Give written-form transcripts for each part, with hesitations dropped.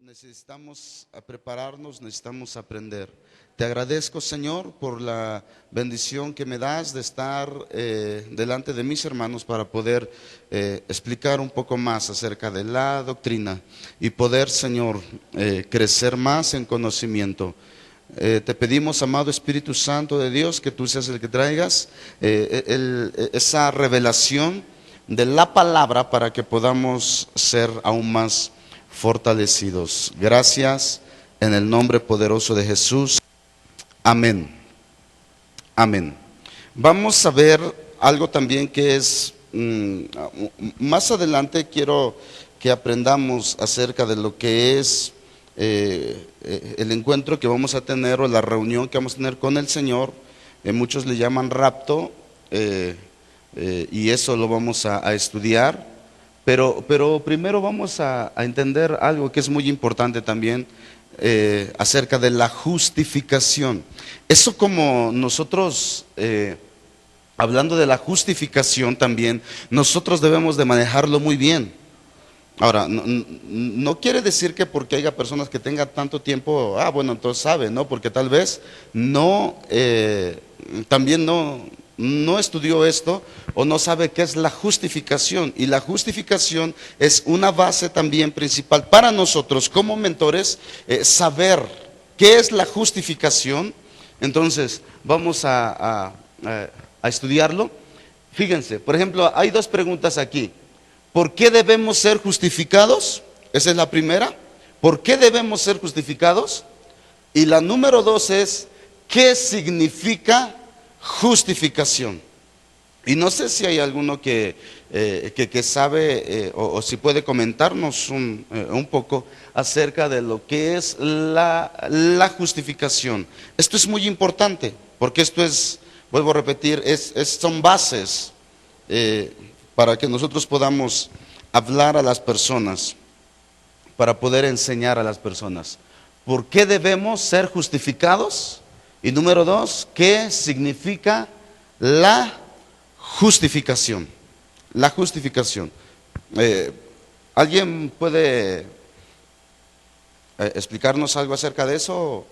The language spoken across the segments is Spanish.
Necesitamos prepararnos, necesitamos aprender. Te agradezco, Señor, por la bendición que me das de estar delante de mis hermanos para poder explicar un poco más acerca de la doctrina y poder, Señor, crecer más en conocimiento. Te pedimos, amado Espíritu Santo de Dios, que tú seas el que traigas esa revelación de la palabra para que podamos ser aún más fortalecidos. Gracias en el nombre poderoso de Jesús. Amén. Amén. Vamos a ver algo también que es, más adelante quiero que aprendamos acerca de lo que es el encuentro que vamos a tener o la reunión que vamos a tener con el Señor. Muchos le llaman rapto y eso lo vamos a estudiar. Pero primero vamos a entender algo que es muy importante también acerca de la justificación. Eso, como nosotros, hablando de la justificación también, nosotros debemos de manejarlo muy bien. Ahora, no quiere decir que porque haya personas que tengan tanto tiempo, bueno, entonces sabe, ¿no? Porque tal vez también no estudió esto o no sabe qué es la justificación. Y la justificación es una base también principal para nosotros como mentores, saber qué es la justificación. Entonces vamos a estudiarlo. Fíjense, por ejemplo, hay dos preguntas aquí. ¿Por qué debemos ser justificados? Esa es la primera. ¿Por qué debemos ser justificados? Y la número dos es, ¿qué significa justificación? Y no sé si hay alguno que sabe o si puede comentarnos un poco acerca de lo que es la justificación. Esto es muy importante, porque esto es, vuelvo a repetir, son bases para que nosotros podamos hablar a las personas, para poder enseñar a las personas. ¿Por qué debemos ser justificados? Y número dos, ¿qué significa la justificación? La justificación. ¿Alguien puede explicarnos algo acerca de eso?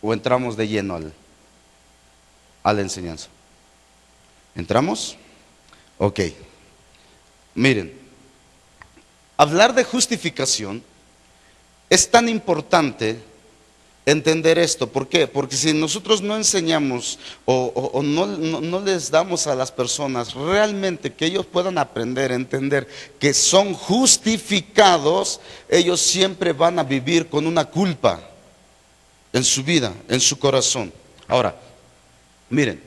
¿O entramos de lleno a la enseñanza? ¿Entramos? Ok. Miren, hablar de justificación es tan importante entender esto. ¿Por qué? Porque si nosotros no enseñamos o no les damos a las personas realmente que ellos puedan aprender, entender que son justificados, ellos siempre van a vivir con una culpa en su vida, en su corazón. Ahora, miren,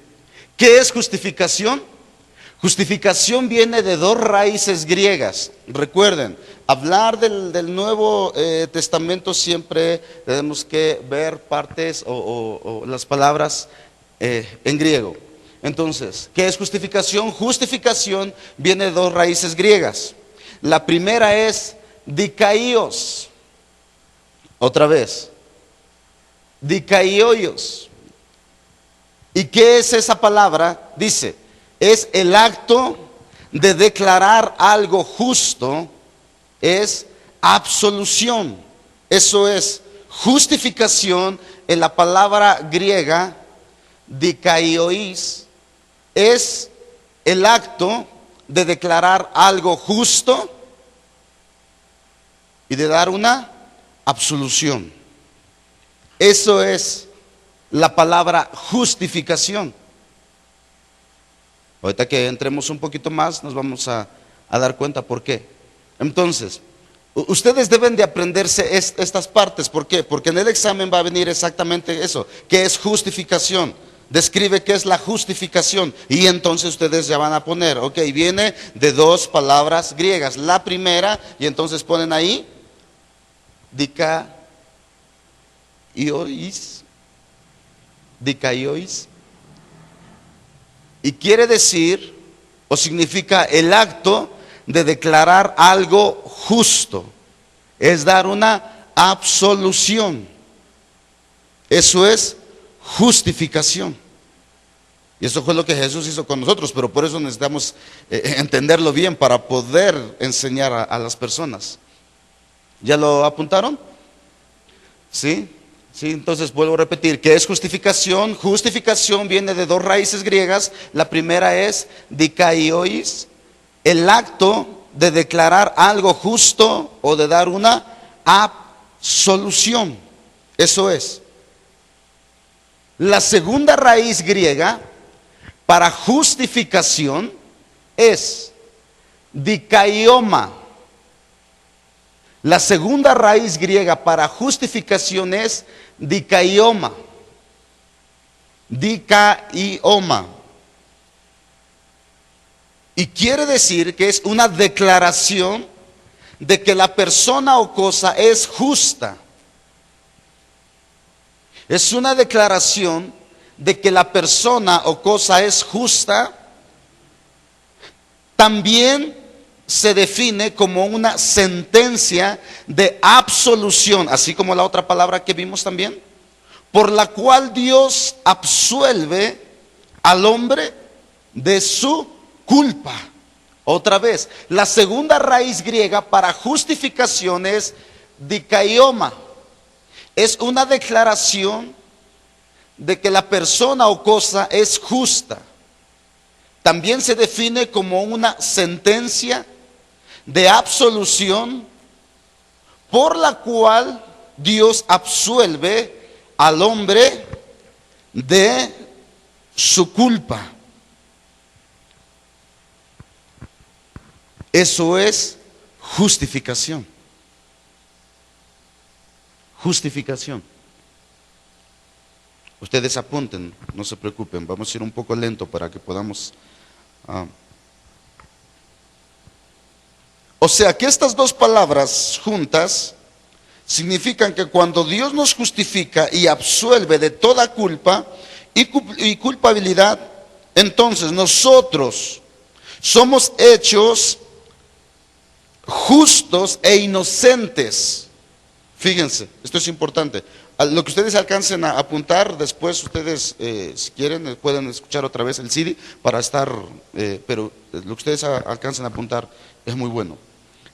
¿qué es justificación? Justificación viene de dos raíces griegas. Recuerden, hablar del Nuevo Testamento siempre tenemos que ver partes o las palabras en griego. Entonces, ¿qué es justificación? Justificación viene de dos raíces griegas. La primera es dikaios. Otra vez, dikaioios. ¿Y qué es esa palabra? Dice, es el acto de declarar algo justo, es absolución. Eso es justificación en la palabra griega, dikaiois, es el acto de declarar algo justo y de dar una absolución. Eso es la palabra justificación. Ahorita que entremos un poquito más nos vamos a dar cuenta por qué. Entonces, ustedes deben de aprenderse estas partes. ¿Por qué? Porque en el examen va a venir exactamente eso. ¿Qué es justificación? Describe qué es la justificación. Y entonces ustedes ya van a poner, ok, viene de dos palabras griegas. La primera, y entonces ponen ahí, dikaiois. Y quiere decir, o significa el acto de declarar algo justo. Es dar una absolución. Eso es justificación. Y eso fue lo que Jesús hizo con nosotros, pero por eso necesitamos entenderlo bien para poder enseñar a las personas. ¿Ya lo apuntaron? ¿Sí? Sí, entonces vuelvo a repetir, ¿qué es justificación? Justificación viene de dos raíces griegas. La primera es dikaiois, el acto de declarar algo justo o de dar una absolución. Eso es. La segunda raíz griega para justificación es dikaioma. La segunda raíz griega para justificación es dikaioma. Dikaioma. Y quiere decir que es una declaración de que la persona o cosa es justa. Es una declaración de que la persona o cosa es justa. También se define como una sentencia de absolución, así como la otra palabra que vimos también, por la cual Dios absuelve al hombre de su culpa. Otra vez, la segunda raíz griega para justificación es dikaioma. Es una declaración de que la persona o cosa es justa. También se define como una sentencia de absolución por la cual Dios absuelve al hombre de su culpa. Eso es justificación. Justificación. Ustedes apunten, no se preocupen, vamos a ir un poco lento para que podamos... O sea que estas dos palabras juntas significan que cuando Dios nos justifica y absuelve de toda culpa y culpabilidad, entonces nosotros somos hechos justos e inocentes. Fíjense, esto es importante. Lo que ustedes alcancen a apuntar, después ustedes, si quieren, pueden escuchar otra vez el CD para estar, pero lo que ustedes alcancen a apuntar es muy bueno.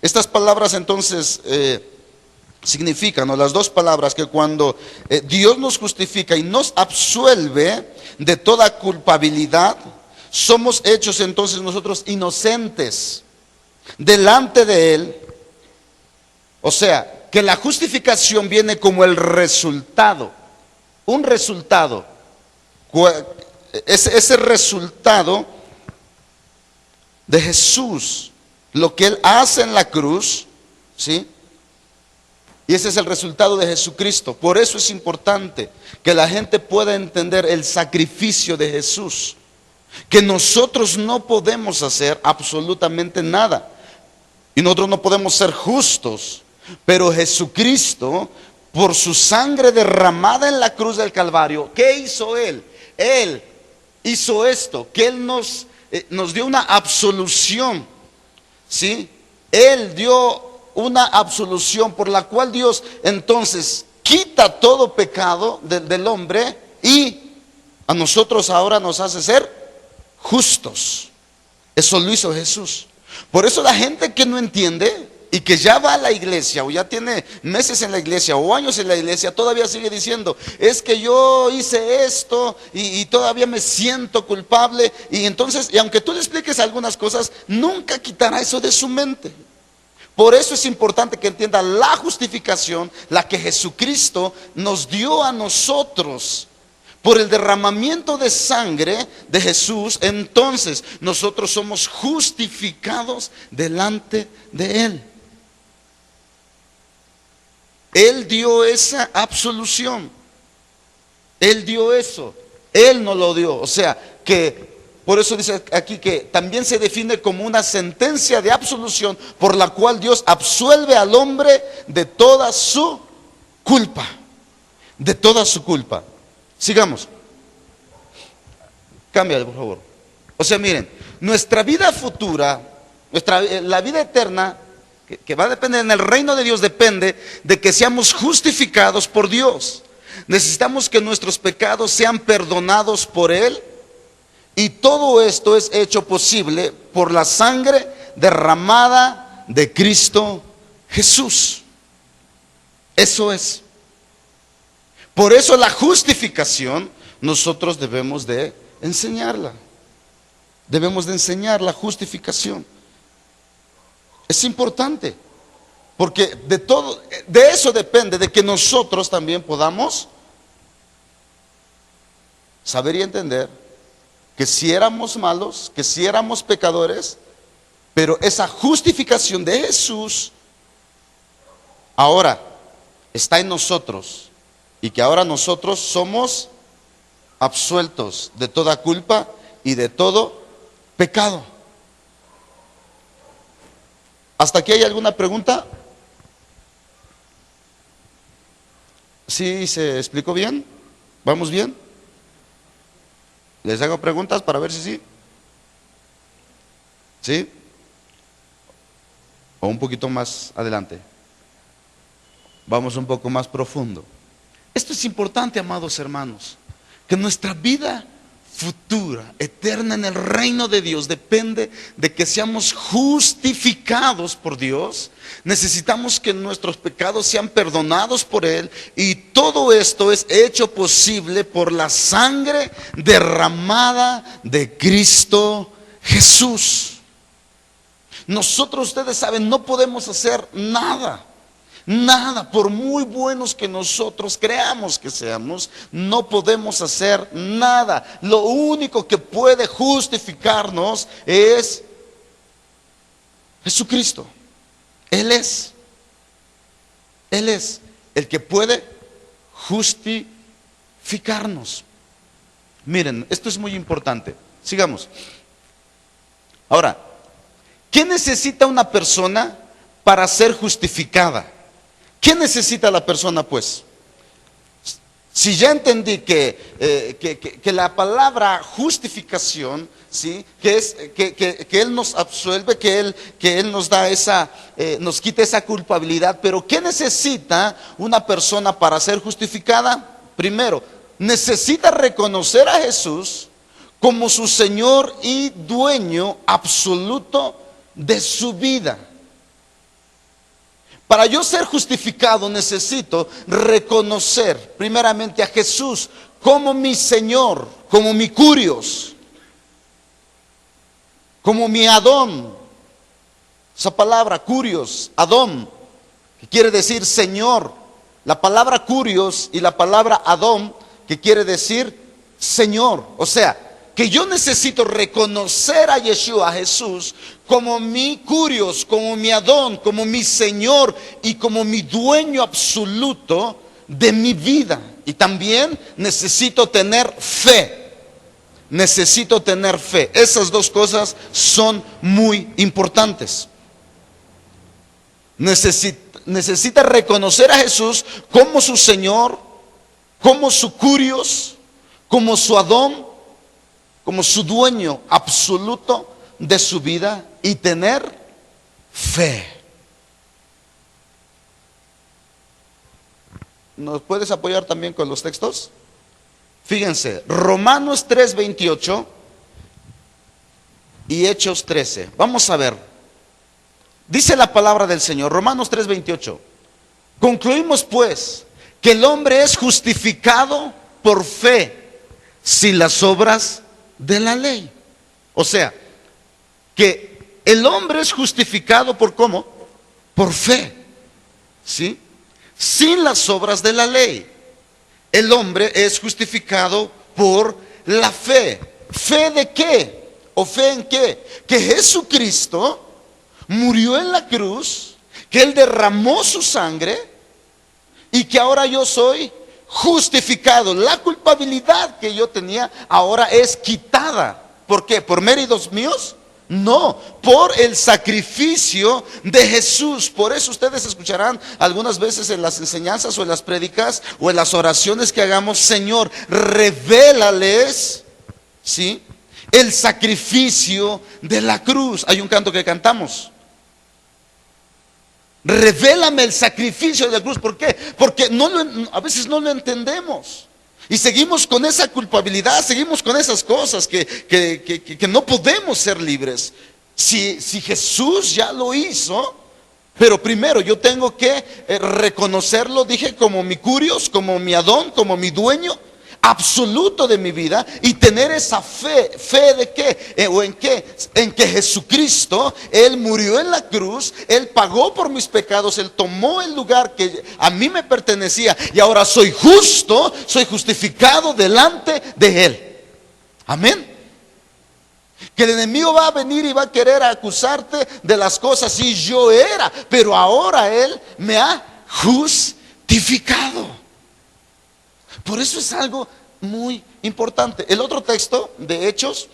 Estas palabras entonces significan, o las dos palabras, que cuando Dios nos justifica y nos absuelve de toda culpabilidad, somos hechos entonces nosotros inocentes delante de Él. O sea, que la justificación viene como el resultado, un resultado, ese resultado de Jesús, lo que Él hace en la cruz, ¿sí? Y ese es el resultado de Jesucristo. Por eso es importante que la gente pueda entender el sacrificio de Jesús, que nosotros no podemos hacer absolutamente nada, y nosotros no podemos ser justos, pero Jesucristo, por su sangre derramada en la cruz del Calvario, ¿qué hizo Él? Él hizo esto, que Él nos dio una absolución, ¿sí? Él dio una absolución por la cual Dios entonces quita todo pecado del hombre y a nosotros ahora nos hace ser justos. Eso lo hizo Jesús. Por eso la gente que no entiende y que ya va a la iglesia o ya tiene meses en la iglesia o años en la iglesia, todavía sigue diciendo, es que yo hice esto y todavía me siento culpable. Y entonces, y aunque tú le expliques algunas cosas, nunca quitará eso de su mente. Por eso es importante que entienda la justificación, la que Jesucristo nos dio a nosotros. Por el derramamiento de sangre de Jesús, entonces nosotros somos justificados delante de Él. Él dio esa absolución. Él dio eso. Él nos lo dio. O sea, que por eso dice aquí que también se define como una sentencia de absolución por la cual Dios absuelve al hombre de toda su culpa. De toda su culpa. Sigamos. Cámbiale, por favor. O sea, miren, nuestra vida futura, la vida eterna, que va a depender en el reino de Dios, depende de que seamos justificados por Dios. Necesitamos que nuestros pecados sean perdonados por Él. Y todo esto es hecho posible por la sangre derramada de Cristo Jesús. Eso es. Por eso la justificación nosotros debemos de enseñarla. Debemos de enseñar la justificación. Es importante, porque de eso depende, de que nosotros también podamos saber y entender que si éramos malos, que si éramos pecadores, pero esa justificación de Jesús ahora está en nosotros, y que ahora nosotros somos absueltos de toda culpa y de todo pecado. ¿Hasta aquí hay alguna pregunta? ¿Sí se explicó bien? ¿Vamos bien? ¿Les hago preguntas para ver si sí? ¿Sí? O un poquito más adelante. Vamos un poco más profundo. Esto es importante, amados hermanos, que nuestra vida futura, eterna en el reino de Dios, depende de que seamos justificados por Dios. Necesitamos que nuestros pecados sean perdonados por Él, y todo esto es hecho posible por la sangre derramada de Cristo Jesús. Nosotros, ustedes saben, no podemos hacer nada. Nada, por muy buenos que nosotros creamos que seamos, no podemos hacer nada. Lo único que puede justificarnos es Jesucristo. Él es el que puede justificarnos. Miren, esto es muy importante. Sigamos. Ahora, ¿qué necesita una persona para ser justificada? ¿Qué necesita la persona, pues? Si ya entendí que la palabra justificación, ¿sí? que Él nos absuelve, que Él nos da nos quita esa culpabilidad, pero ¿qué necesita una persona para ser justificada? Primero, necesita reconocer a Jesús como su Señor y dueño absoluto de su vida. Para yo ser justificado necesito reconocer primeramente a Jesús como mi Señor, como mi Curios, como mi Adón. Esa palabra Curios, Adón, que quiere decir Señor. La palabra Curios y la palabra Adón, que quiere decir Señor. O sea, que yo necesito reconocer a Yeshua, a Jesús, como mi Curios, como mi Adón, como mi Señor y como mi dueño absoluto de mi vida. Y también necesito tener fe. Necesito tener fe. Esas dos cosas son muy importantes. Necesita reconocer a Jesús como su Señor, como su Curios, como su Adón, como su dueño absoluto de su vida, y tener fe. ¿Nos puedes apoyar también con los textos? Fíjense, Romanos 3:28 y Hechos 13. Vamos a ver. Dice la palabra del Señor, Romanos 3:28. Concluimos pues que el hombre es justificado por fe, sin las obras de la ley. O sea, que el hombre es justificado por ¿cómo? Por fe, ¿sí? Sin las obras de la ley. El hombre es justificado por la fe. ¿Fe de qué? ¿O fe en qué? Que Jesucristo murió en la cruz, que Él derramó su sangre y que ahora yo soy justificado. La culpabilidad que yo tenía ahora es quitada. ¿Por qué? ¿Por méritos míos? No, por el sacrificio de Jesús. Por eso ustedes escucharán algunas veces en las enseñanzas o en las prédicas o en las oraciones que hagamos: Señor, revélales, ¿sí?, el sacrificio de la cruz. Hay un canto que cantamos: revélame el sacrificio de la cruz. ¿Por qué? Porque a veces no lo entendemos. Y seguimos con esa culpabilidad, seguimos con esas cosas que no podemos ser libres. Si Jesús ya lo hizo, Pero primero yo tengo que reconocerlo, dije, como mi curios, como mi Adón, como mi dueño absoluto de mi vida, y tener esa fe. ¿Fe de qué? ¿O en qué? En que Jesucristo, Él murió en la cruz, Él pagó por mis pecados, Él tomó el lugar que a mí me pertenecía, y ahora soy justo, soy justificado delante de Él. Amén. Que el enemigo va a venir y va a querer acusarte de las cosas. Si yo era, pero ahora Él me ha justificado. Por eso es algo muy importante. El otro texto de Hechos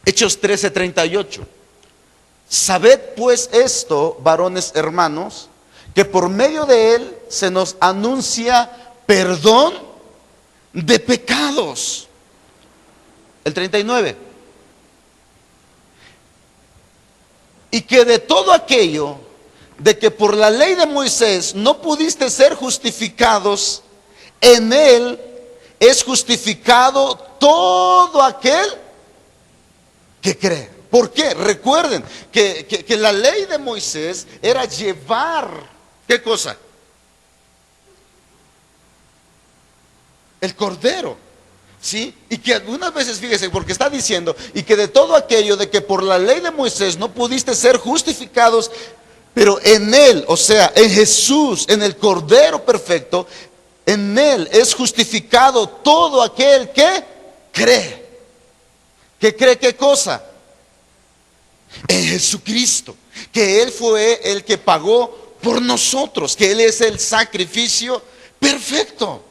13:38. Sabed pues esto, varones hermanos, que por medio de Él se nos anuncia perdón de pecados. El 39. Y que de todo aquello de que por la ley de Moisés no pudiste ser justificados, en Él es justificado todo aquel que cree. ¿Por qué? Recuerden que la ley de Moisés era llevar, ¿qué cosa? El cordero, ¿sí? Y que algunas veces, fíjese, porque está diciendo, y que de todo aquello de que por la ley de Moisés no pudiste ser justificados, pero en Él, o sea, en Jesús, en el Cordero perfecto, en Él es justificado todo aquel que cree. ¿Que cree qué cosa? En Jesucristo, que Él fue el que pagó por nosotros, que Él es el sacrificio perfecto.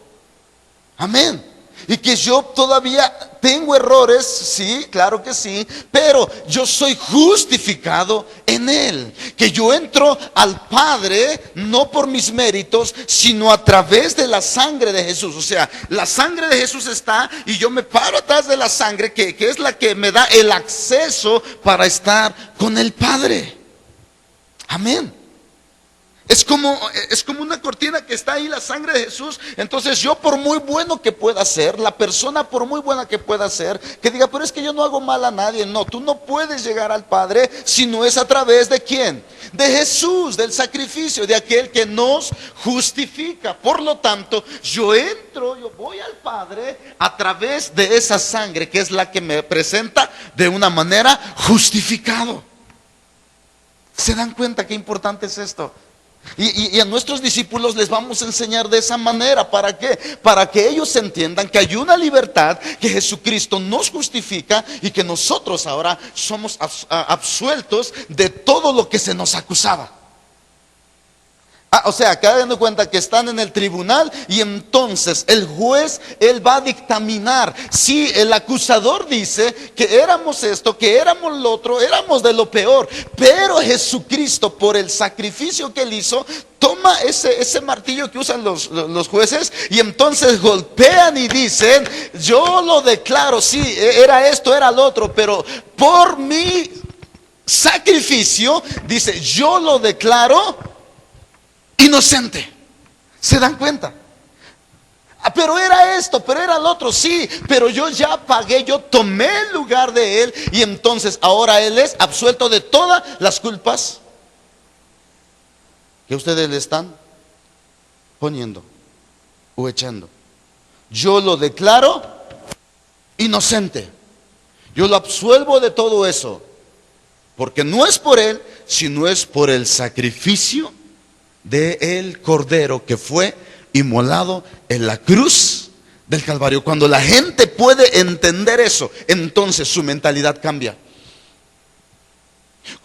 Amén. Y que yo todavía tengo errores, sí, claro que sí, pero yo soy justificado en Él. Que yo entro al Padre no por mis méritos, sino a través de la sangre de Jesús. O sea, la sangre de Jesús está y yo me paro atrás de la sangre que es la que me da el acceso para estar con el Padre. Amén. Es como una cortina que está ahí, la sangre de Jesús. Entonces yo, por muy bueno que pueda ser, la persona por muy buena que pueda ser, que diga, pero es que yo no hago mal a nadie. No, tú no puedes llegar al Padre si no es a través de ¿quién? De Jesús, del sacrificio, de aquel que nos justifica. Por lo tanto, yo voy al Padre a través de esa sangre, que es la que me presenta de una manera justificado. ¿Se dan cuenta qué importante es esto? Y a nuestros discípulos les vamos a enseñar de esa manera. ¿Para qué? Para que ellos entiendan que hay una libertad, que Jesucristo nos justifica y que nosotros ahora somos absueltos de todo lo que se nos acusaba. O sea, acá dando cuenta que están en el tribunal y entonces el juez, él va a dictaminar. Si el acusador dice que éramos esto, que éramos lo otro, éramos de lo peor, pero Jesucristo, por el sacrificio que él hizo, toma ese martillo que usan los jueces y entonces golpean y dicen, yo lo declaro, sí, era esto, era lo otro, pero por mi sacrificio, dice, yo lo declaro inocente. ¿Se dan cuenta? Pero era esto, pero era lo otro, sí, pero yo ya pagué, yo tomé el lugar de Él y entonces ahora Él es absuelto de todas las culpas que ustedes le están poniendo o echando. Yo lo declaro inocente. Yo lo absuelvo de todo eso, porque no es por Él, sino es por el sacrificio de el Cordero que fue inmolado en la cruz del Calvario. Cuando la gente puede entender eso, entonces su mentalidad cambia.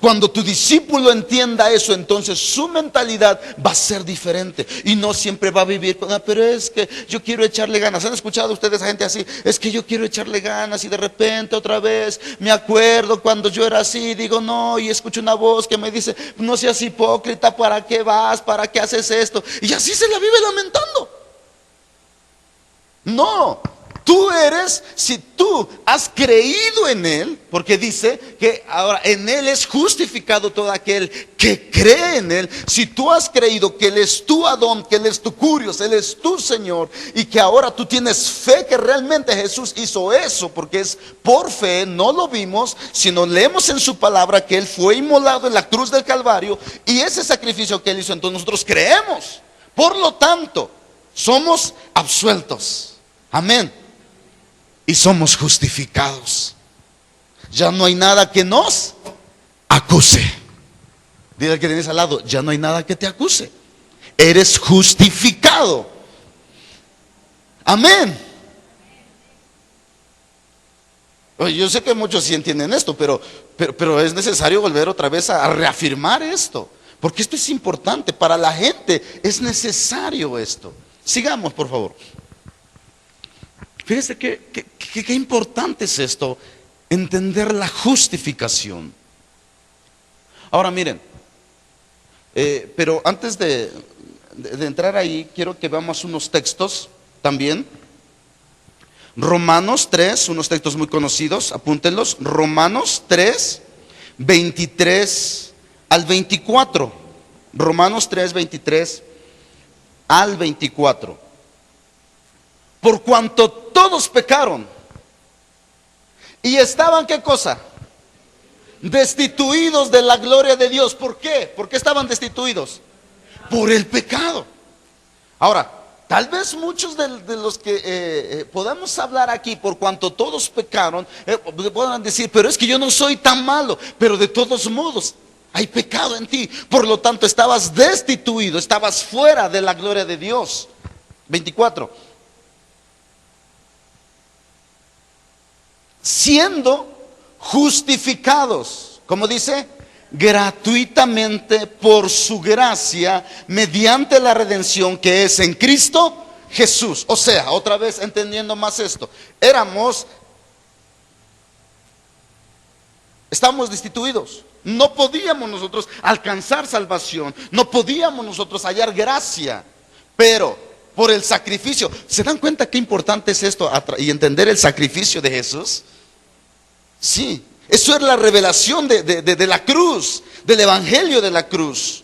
Cuando tu discípulo entienda eso, entonces su mentalidad va a ser diferente y no siempre va a vivir con, pero es que yo quiero echarle ganas. ¿Han escuchado ustedes a gente así? Es que yo quiero echarle ganas y de repente otra vez me acuerdo cuando yo era así, digo no, y escucho una voz que me dice, no seas hipócrita, ¿para qué vas? ¿Para qué haces esto? Y así se la vive lamentando. No, si tú has creído en Él, porque dice que ahora en Él es justificado todo aquel que cree en Él. Si tú has creído que Él es tu Adón, que Él es tu Curios, Él es tu Señor, y que ahora tú tienes fe que realmente Jesús hizo eso, porque es por fe, no lo vimos, sino leemos en su palabra que Él fue inmolado en la cruz del Calvario, y ese sacrificio que Él hizo, entonces nosotros creemos. Por lo tanto, somos absueltos. Amén. Y somos justificados. Ya no hay nada que nos acuse. Dile al que tienes al lado, ya no hay nada que te acuse. Eres justificado. Amén. Oye, yo sé que muchos sí entienden esto, pero es necesario volver otra vez a reafirmar esto. Porque esto es importante. Para la gente es necesario esto. Sigamos, por favor. Fíjense qué importante es esto, entender la justificación. Ahora miren, pero antes de entrar ahí, quiero que veamos unos textos también. Romanos 3, unos textos muy conocidos, apúntenlos. Romanos 3, 23 al 24. Romanos 3, 23 al 24. Por cuanto todos pecaron y estaban, ¿qué cosa? Destituidos de la gloria de Dios. ¿Por qué? ¿Por qué estaban destituidos? Por el pecado. Ahora, tal vez muchos de los que podamos hablar aquí, por cuanto todos pecaron, puedan decir, pero es que yo no soy tan malo. Pero de todos modos, hay pecado en ti. Por lo tanto, estabas destituido, estabas fuera de la gloria de Dios. 24. Siendo justificados, como dice, gratuitamente por su gracia, mediante la redención que es en Cristo Jesús. O sea, otra vez entendiendo más esto, estamos destituidos. No podíamos nosotros alcanzar salvación, no podíamos nosotros hallar gracia, pero por el sacrificio. ¿Se dan cuenta qué importante es esto y entender el sacrificio de Jesús? Sí, eso es la revelación de la cruz, del evangelio de la cruz.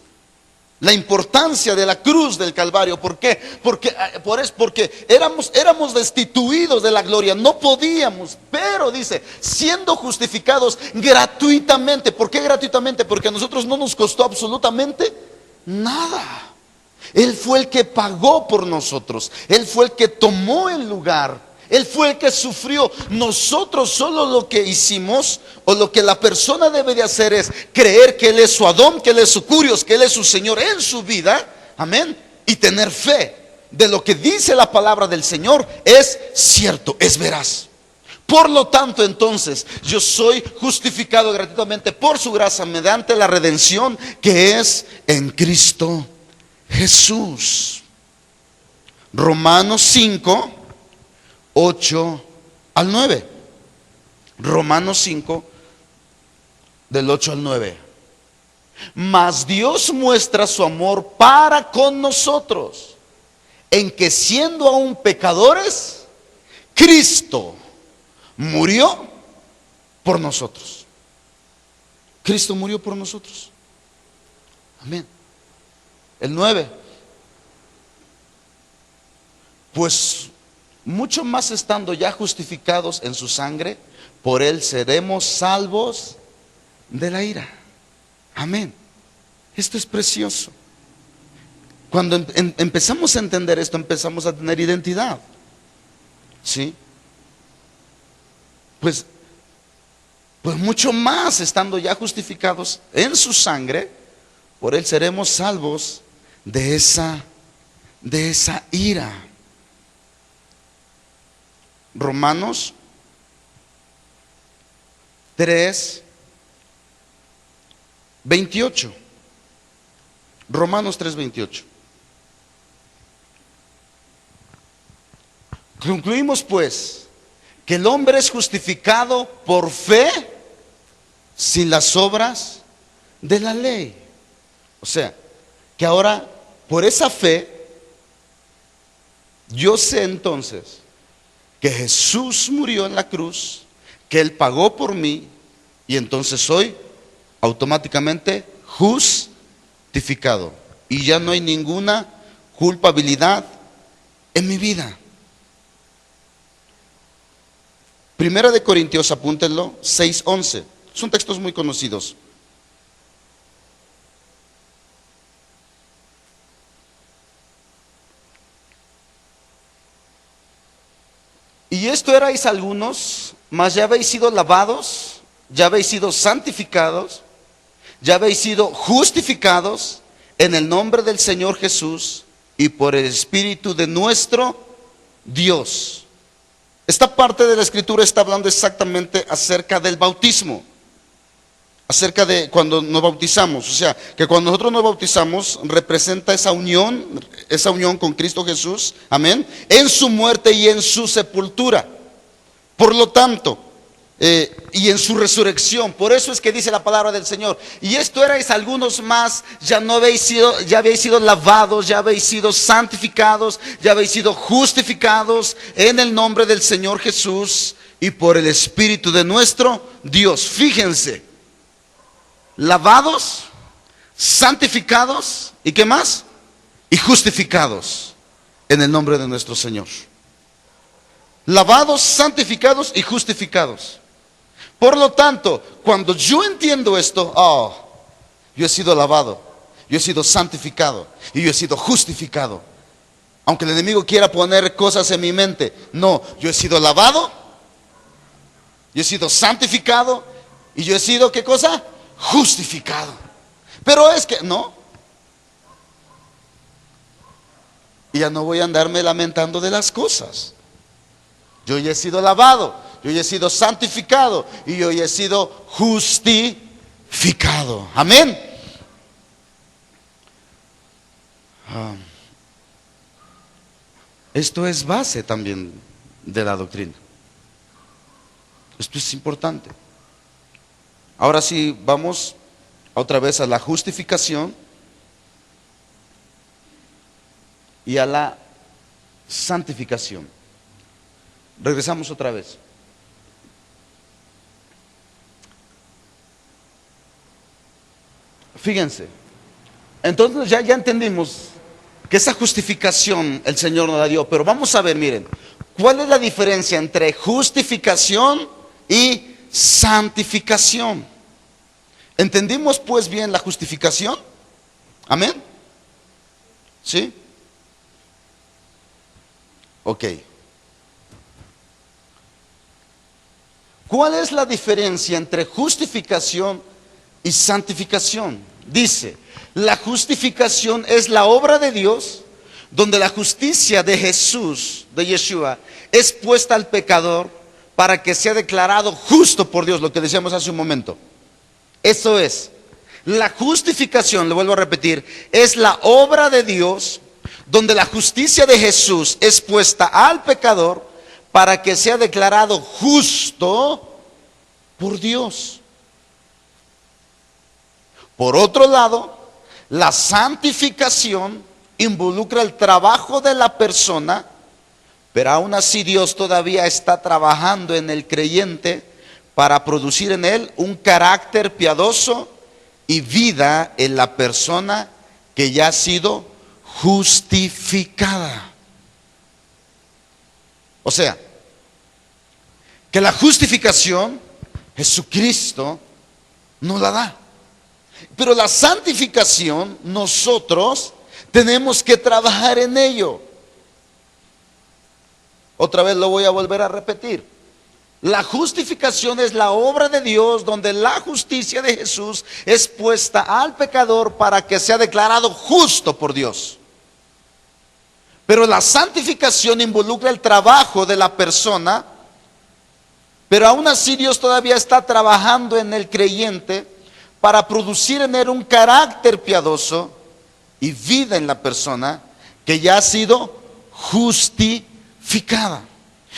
La importancia de la cruz del Calvario. ¿Por qué? Porque éramos destituidos de la gloria, no podíamos, pero dice, siendo justificados gratuitamente. ¿Por qué gratuitamente? Porque a nosotros no nos costó absolutamente nada. Él fue el que pagó por nosotros, Él fue el que tomó el lugar, Él fue el que sufrió. Nosotros solo lo que hicimos, o lo que la persona debe de hacer, es creer que Él es su Adón, que Él es su Curios, que Él es su Señor en su vida. Amén. Y tener fe de lo que dice la palabra del Señor es cierto, es veraz. Por lo tanto, entonces, yo soy justificado gratuitamente por su gracia mediante la redención que es en Cristo Jesús. Romanos 5, 8 al 9. Romanos 5, del 8 al 9. Mas Dios muestra su amor para con nosotros, en que siendo aún pecadores, Cristo murió por nosotros. Cristo murió por nosotros. Amén. El 9. Pues mucho más estando ya justificados en su sangre, por Él seremos salvos de la ira. Amén. Esto es precioso. Cuando empezamos a entender esto, empezamos a tener identidad. ¿Sí? Pues mucho más estando ya justificados en su sangre, por Él seremos salvos de esa ira. Romanos 3, 28. Romanos 3, 28. Concluimos pues que el hombre es justificado por fe sin las obras de la ley. O sea, que ahora por esa fe yo sé entonces que Jesús murió en la cruz, que Él pagó por mí, y entonces soy automáticamente justificado. Y ya no hay ninguna culpabilidad en mi vida. Primera de Corintios, apúntenlo, 6:11. Son textos muy conocidos. Y esto erais algunos, mas ya habéis sido lavados, ya habéis sido santificados, ya habéis sido justificados en el nombre del Señor Jesús y por el Espíritu de nuestro Dios. Esta parte de la Escritura está hablando exactamente acerca del bautismo, acerca de cuando nos bautizamos. O sea, que cuando nosotros nos bautizamos representa esa unión con Cristo Jesús, amén, en su muerte y en su sepultura. Por lo tanto, y en su resurrección. Por eso es que dice la palabra del Señor: y esto erais algunos más, ya habéis sido lavados, ya habéis sido santificados, ya habéis sido justificados en el nombre del Señor Jesús y por el Espíritu de nuestro Dios. Fíjense, lavados, santificados, ¿y qué más? Y justificados en el nombre de nuestro Señor. Lavados, santificados y justificados. Por lo tanto, cuando yo entiendo esto, yo he sido lavado, yo he sido santificado y yo he sido justificado. Aunque el enemigo quiera poner cosas en mi mente, no, yo he sido lavado, yo he sido santificado y yo he sido, ¿qué cosa? Justificado. Pero es que, no. Y ya no voy a andarme lamentando de las cosas. Yo ya he sido lavado, yo ya he sido santificado y yo ya he sido justificado. Amén. Esto es base también de la doctrina. Esto es importante. Ahora sí, vamos otra vez a la justificación y a la santificación. Regresamos otra vez. Fíjense, entonces ya entendimos que esa justificación el Señor nos la dio, pero vamos a ver, miren, ¿cuál es la diferencia entre justificación y santificación? ¿Entendimos pues bien la justificación? ¿Amén? ¿Sí? Ok. ¿Cuál es la diferencia entre justificación y santificación? Dice, la justificación es la obra de Dios, donde la justicia de Jesús, de Yeshua, es puesta al pecador para que sea declarado justo por Dios, lo que decíamos hace un momento. Eso es, la justificación, le vuelvo a repetir, es la obra de Dios, donde la justicia de Jesús es puesta al pecador para que sea declarado justo por Dios. Por otro lado, la santificación involucra el trabajo de la persona, pero aún así Dios todavía está trabajando en el creyente para producir en él un carácter piadoso y vida en la persona que ya ha sido justificada. O sea, que la justificación Jesucristo nos la da. Pero la santificación nosotros tenemos que trabajar en ello. Otra vez lo voy a volver a repetir. La justificación es la obra de Dios, donde la justicia de Jesús es puesta al pecador para que sea declarado justo por Dios. Pero la santificación involucra el trabajo de la persona, pero aún así Dios todavía está trabajando en el creyente para producir en él un carácter piadoso y vida en la persona que ya ha sido justificada.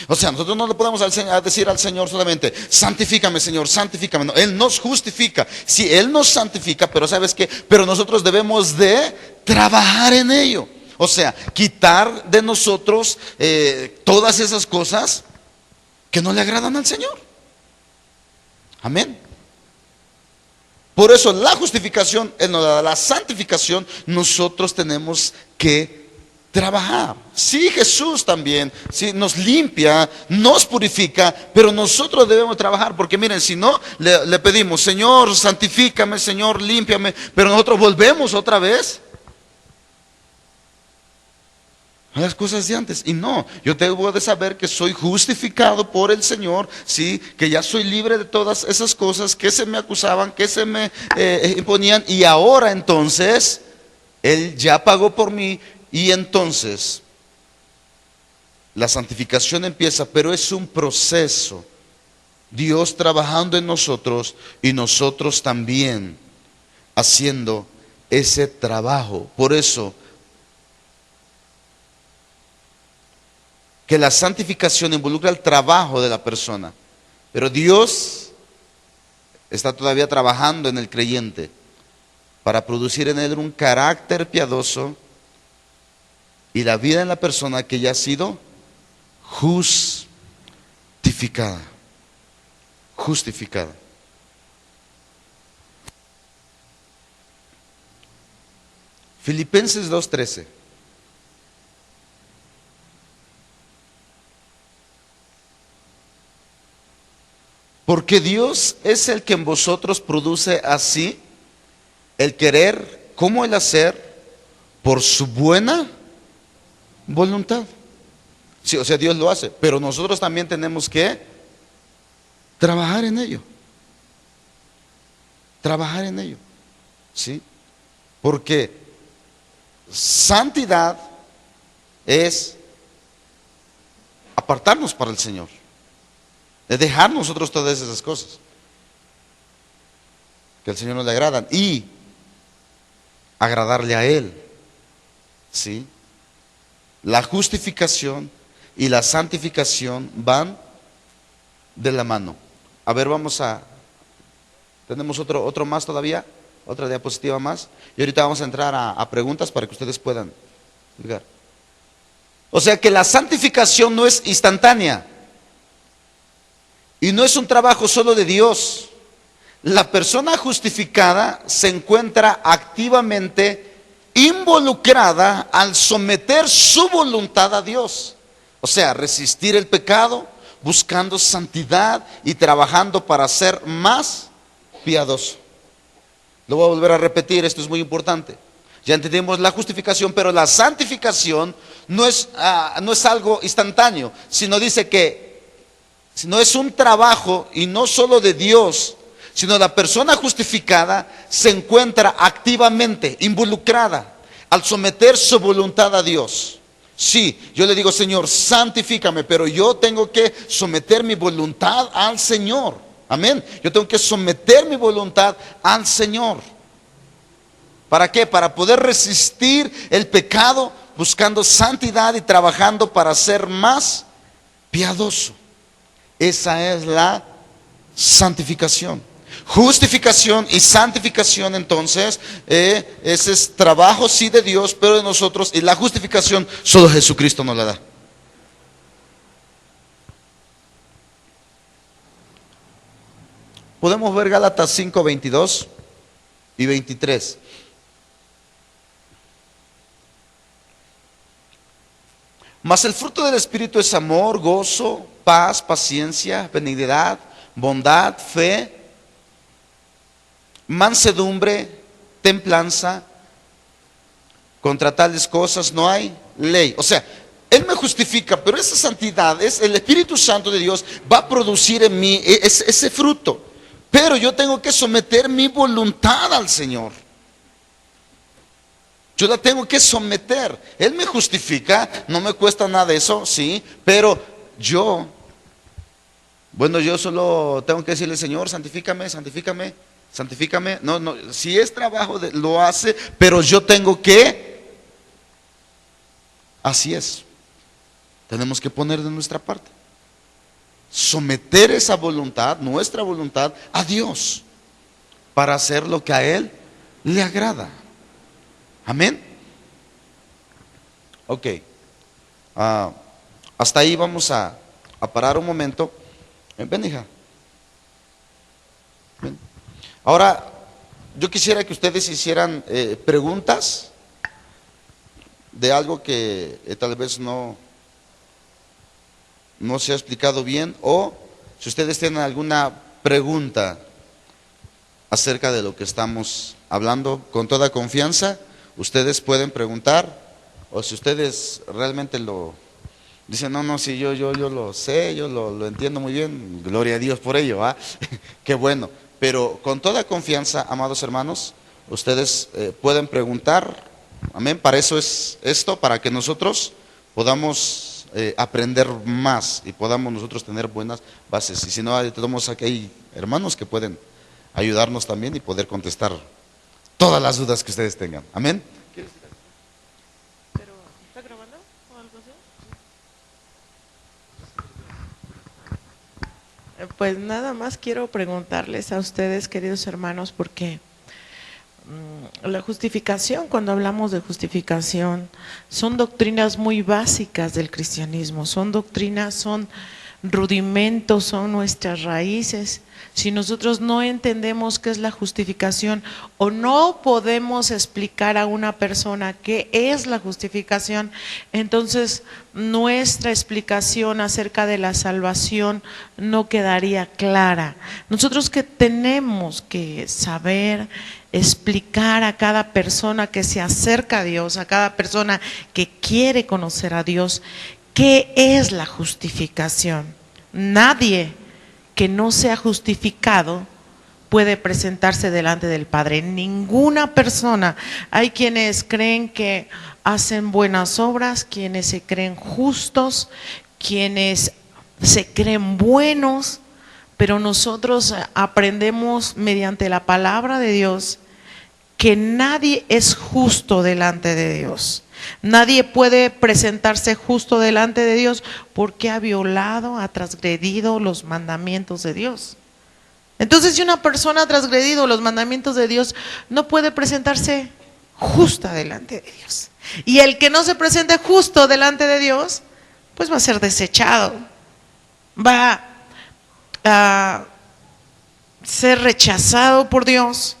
O sea, nosotros no le podemos decir al Señor solamente, santifícame Señor, santifícame. No, Él nos justifica. Sí, Él nos santifica, pero ¿sabes qué? Pero nosotros debemos de trabajar en ello. O sea, quitar de nosotros todas esas cosas que no le agradan al Señor. Amén. Por eso la justificación, Él nos da la santificación, nosotros tenemos que trabajar. Sí, Jesús también, sí, nos limpia, nos purifica, pero nosotros debemos trabajar, porque miren, si no, le pedimos, Señor, santifícame, Señor, límpiame, pero nosotros volvemos otra vez a las cosas de antes. Y no, yo debo de saber que soy justificado por el Señor, sí, que ya soy libre de todas esas cosas que se me acusaban, que se me imponían, y ahora entonces Él ya pagó por mí, y entonces la santificación empieza, pero es un proceso. Dios trabajando en nosotros y nosotros también haciendo ese trabajo. Por eso que la santificación involucra el trabajo de la persona, pero Dios está todavía trabajando en el creyente para producir en él un carácter piadoso y la vida en la persona que ya ha sido justificada. Justificada. Filipenses 2:13. Porque Dios es el que en vosotros produce así el querer como el hacer por su buena voluntad. Sí, o sea, Dios lo hace, pero nosotros también tenemos que trabajar en ello. Trabajar en ello. ¿Sí? Porque santidad es apartarnos para el Señor. Es dejar nosotros todas esas cosas que al Señor no le agradan y agradarle a Él. ¿Sí? La justificación y la santificación van de la mano. A ver, tenemos otro más todavía, otra diapositiva más. Y ahorita vamos a entrar a preguntas para que ustedes puedan llegar. O sea que la santificación no es instantánea. Y no es un trabajo solo de Dios. La persona justificada se encuentra activamente involucrada al someter su voluntad a Dios. O sea, resistir el pecado, buscando santidad y trabajando para ser más piadoso. Lo voy a volver a repetir, esto es muy importante. Ya entendimos la justificación, pero la santificación no es algo instantáneo, sino dice que no es un trabajo y no solo de Dios, sino la persona justificada se encuentra activamente involucrada al someter su voluntad a Dios. Sí, yo le digo, Señor, santifícame, pero yo tengo que someter mi voluntad al Señor. Amén. Yo tengo que someter mi voluntad al Señor. ¿Para qué? Para poder resistir el pecado, buscando santidad y trabajando para ser más piadoso. Esa es la santificación. Justificación y santificación, entonces, ese es trabajo sí de Dios, pero de nosotros, y la justificación solo Jesucristo nos la da. Podemos ver Gálatas 5, 22 y 23. Mas el fruto del Espíritu es amor, gozo, paz, paciencia, benignidad, bondad, fe, mansedumbre, templanza. Contra tales cosas no hay ley. O sea, Él me justifica, pero esa santidad, es el Espíritu Santo de Dios va a producir en mí ese fruto. Pero yo tengo que someter mi voluntad al Señor. Yo la tengo que someter. Él me justifica, no me cuesta nada eso, sí, pero yo solo tengo que decirle, Señor, santifícame, santifícame, santifícame. No, si es trabajo, lo hace, pero yo tengo que, así es, tenemos que poner de nuestra parte. Someter esa voluntad, nuestra voluntad, a Dios, para hacer lo que a Él le agrada. Amén. Ok. Hasta ahí vamos a a parar un momento. Ven, hija. Ven. Ahora, yo quisiera que ustedes hicieran preguntas de algo que tal vez no se ha explicado bien, o si ustedes tienen alguna pregunta acerca de lo que estamos hablando, con toda confianza, ustedes pueden preguntar, o si ustedes realmente lo dicen, no, sí, yo lo sé, yo lo entiendo muy bien, gloria a Dios por ello, ¿ah? Qué bueno, pero con toda confianza, amados hermanos, ustedes pueden preguntar, amén, para eso es esto, para que nosotros podamos aprender más y podamos nosotros tener buenas bases, y si no, tenemos aquí hay hermanos que pueden ayudarnos también y poder contestar todas las dudas que ustedes tengan, amén. ¿Pero está grabando o algo así? Pues nada más quiero preguntarles a ustedes, queridos hermanos, porque la justificación, cuando hablamos de justificación, son doctrinas muy básicas del cristianismo, son doctrinas, son rudimentos, son nuestras raíces. Si nosotros no entendemos qué es la justificación o no podemos explicar a una persona qué es la justificación, entonces nuestra explicación acerca de la salvación no quedaría clara. Nosotros que tenemos que saber explicar a cada persona que se acerca a Dios, a cada persona que quiere conocer a Dios, ¿qué es la justificación? Nadie que no sea justificado puede presentarse delante del Padre. Ninguna persona. Hay quienes creen que hacen buenas obras, quienes se creen justos, quienes se creen buenos, pero nosotros aprendemos mediante la palabra de Dios que nadie es justo delante de Dios. Nadie puede presentarse justo delante de Dios porque ha violado, ha transgredido los mandamientos de Dios. Entonces, si una persona ha transgredido los mandamientos de Dios, no puede presentarse justa delante de Dios. Y el que no se presente justo delante de Dios, pues va a ser desechado, va a ser rechazado por Dios,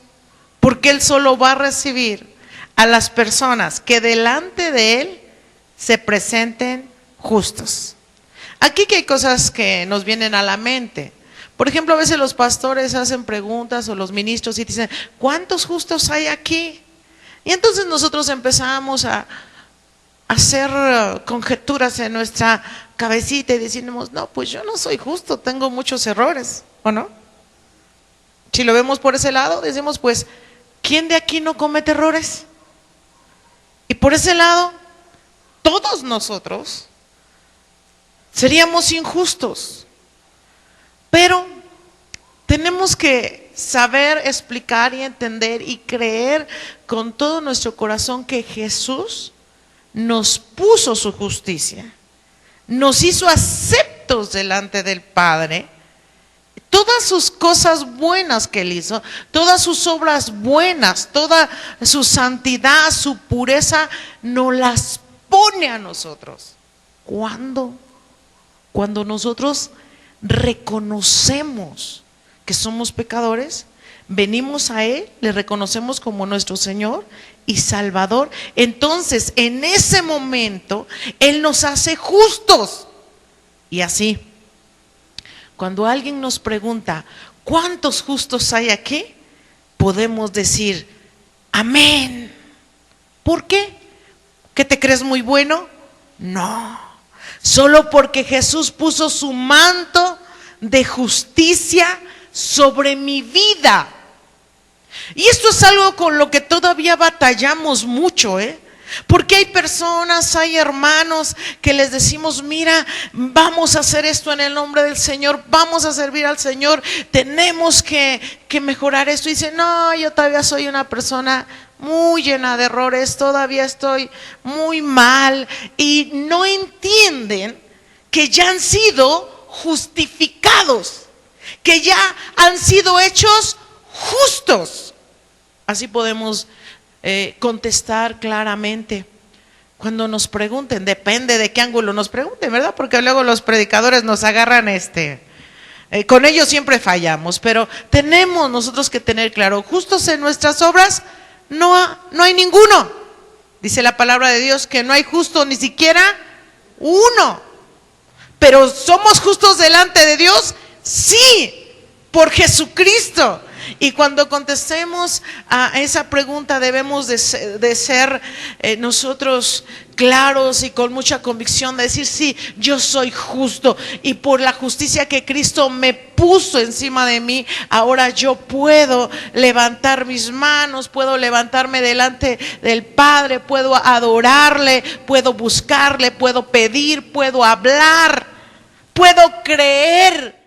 porque Él solo va a recibir a las personas que delante de Él se presenten justos. Aquí que hay cosas que nos vienen a la mente. Por ejemplo, a veces los pastores hacen preguntas o los ministros y dicen, ¿cuántos justos hay aquí? Y entonces nosotros empezamos a hacer conjeturas en nuestra cabecita y decimos, no, pues yo no soy justo, tengo muchos errores, ¿o no? Si lo vemos por ese lado, decimos, pues, ¿quién de aquí no comete errores? Y por ese lado, todos nosotros seríamos injustos. Pero tenemos que saber explicar y entender y creer con todo nuestro corazón que Jesús nos puso su justicia, nos hizo aceptos delante del Padre. Todas sus cosas buenas que Él hizo, todas sus obras buenas, toda su santidad, su pureza, nos las pone a nosotros. ¿Cuándo? Cuando nosotros reconocemos que somos pecadores, venimos a Él, le reconocemos como nuestro Señor y Salvador. Entonces, en ese momento, Él nos hace justos. Y así, cuando alguien nos pregunta, ¿cuántos justos hay aquí? Podemos decir, amén. ¿Por qué? ¿Que te crees muy bueno? No, solo porque Jesús puso su manto de justicia sobre mi vida. Y esto es algo con lo que todavía batallamos mucho, porque hay personas, hay hermanos que les decimos, mira, vamos a hacer esto en el nombre del Señor, vamos a servir al Señor, tenemos que mejorar esto. Y dicen, no, yo todavía soy una persona muy llena de errores, todavía estoy muy mal. Y no entienden que ya han sido justificados, que ya han sido hechos justos. Así podemos contestar claramente. Cuando nos pregunten, depende de qué ángulo nos pregunten, ¿verdad? Porque luego los predicadores nos agarran con ellos siempre fallamos, pero tenemos nosotros que tener claro, justos en nuestras obras no hay ninguno. Dice la palabra de Dios que no hay justo ni siquiera uno. Pero ¿somos justos delante de Dios? Sí, por Jesucristo. Y cuando contestemos a esa pregunta debemos de ser nosotros claros y con mucha convicción de decir, sí, yo soy justo y por la justicia que Cristo me puso encima de mí, ahora yo puedo levantar mis manos, puedo levantarme delante del Padre, puedo adorarle, puedo buscarle, puedo pedir, puedo hablar, puedo creer